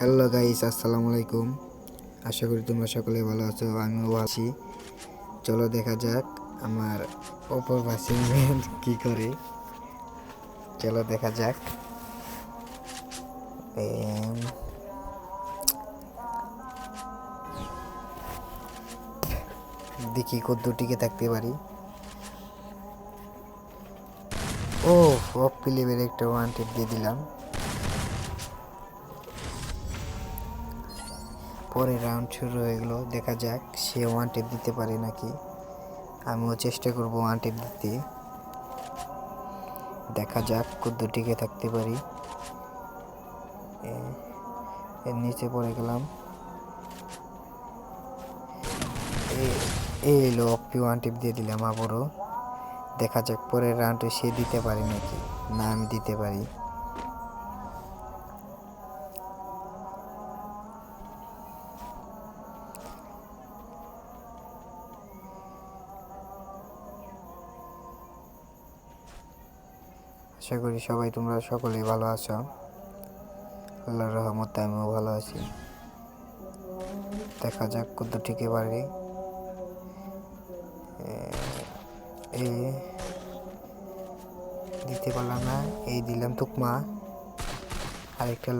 Hello guys, আসসালামু আলাইকুম। আশা করি তোমরা সকলে ভালো আছো, আমিও ভালো আছি। চলো দেখা যাক আমার অপর ভাসিংম্যান কি করে। চলো দেখা যাক। দেখি কত টিকে থাকতে পারি। ও অফ প্লেবের একটা ওয়ান টিপ দিয়ে দিলাম। পরে রাউন্ড শুরু হয়ে গেলো, দেখা যাক সে ওয়ান টিপ দিতে পারে নাকি। আমিও চেষ্টা করবো ওয়ান টিপ দিতে। দেখা যাক কত টিকে থাকতে পারি। এর নিচে পড়ে গেলাম। এই এলো অপি ওয়ান টিপ দিয়ে দিলাম আবারও। দেখা যাক পরের রাউন্ডে সে দিতে পারে নাকি, না আমি দিতে পারি। আশা করি সবাই তোমরা সকলেই ভালো আছো। আল্লাহর রহমতে আমিও ভালো আছি। দেখা যাক কত টিকে পারি। এই দিতে পারলাম না, এই দিলাম তুকমা। আরেকটা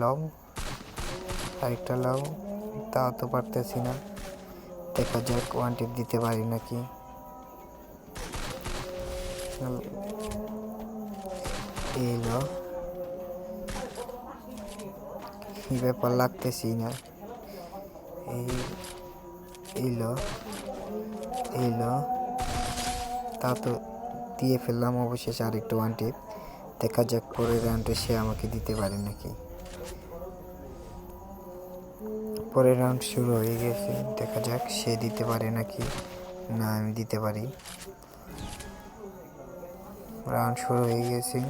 লও, তাও তো পারতেছি না। দেখা যাক ওয়ান টিপ দিতে পারি নাকি। এলো এই ব্যাপার লাগতেছি না। এলো তা তো দিয়ে ফেললাম অবশেষে আরেকটা ওয়ান টিপ। দেখা যাক পরের রাউন্ডে সে আমাকে দিতে পারে নাকি। পরের রাউন্ড শুরু হয়ে গেছে, দেখা যাক সে দিতে পারে নাকি, না আমি দিতে পারি। রাউন্ড শুরু হয়ে গেছে।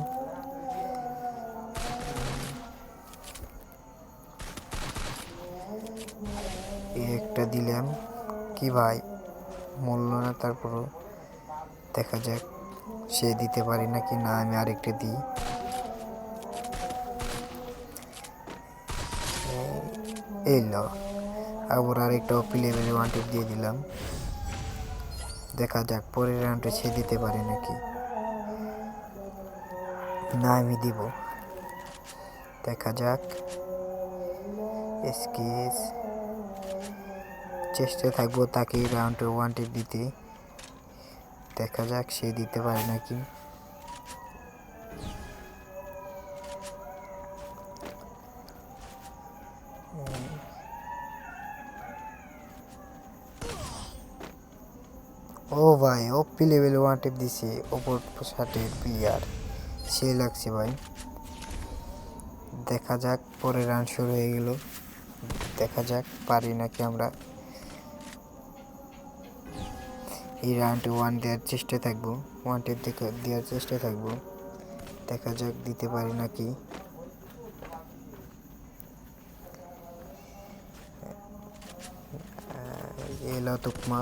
একটা দিলাম কি ভাই, মূল্য না। তারপরও দেখা যাক সে দিতে পারি নাকি, না আমি আরেকটা দিই। এলো আবার আরেকটা অপি লেভেলে ওয়ান টিপ দিয়ে দিলাম। দেখা যাক পরের রাউন্ডে সে দিতে পারে নাকি, না আমি দিব। দেখা যাক চেষ্টা থাকবো তাকে রাউন্ডে ওয়ান টিপ দিতে। দেখা যাক সে দিতে পারে নাকি। ও ভাই ওপি লেভেল ওয়ান টিপ দিছে ওপর শার্টের প্লেয়ার, সে লাগছে ভাই। দেখা যাক পরে রান শুরু হয়ে গেল। দেখা যাক পারি নাকি আমরা। এই রাউন্ডে ওয়ান দেওয়ার চেষ্টা থাকবো, ওয়ান টিপ দেওয়ার চেষ্টা থাকবো। দেখা যাক দিতে পারি নাকি। এলো তুকমা,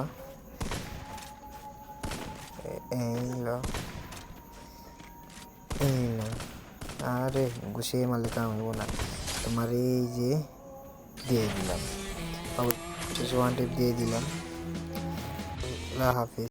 এইলো আরে গুছিয়ে মারলে কাম হইব না। তোমার এই যে দিয়ে দিলাম, ওয়ান টিপ দিয়ে দিলাম। আল্লাহ হাফিজ।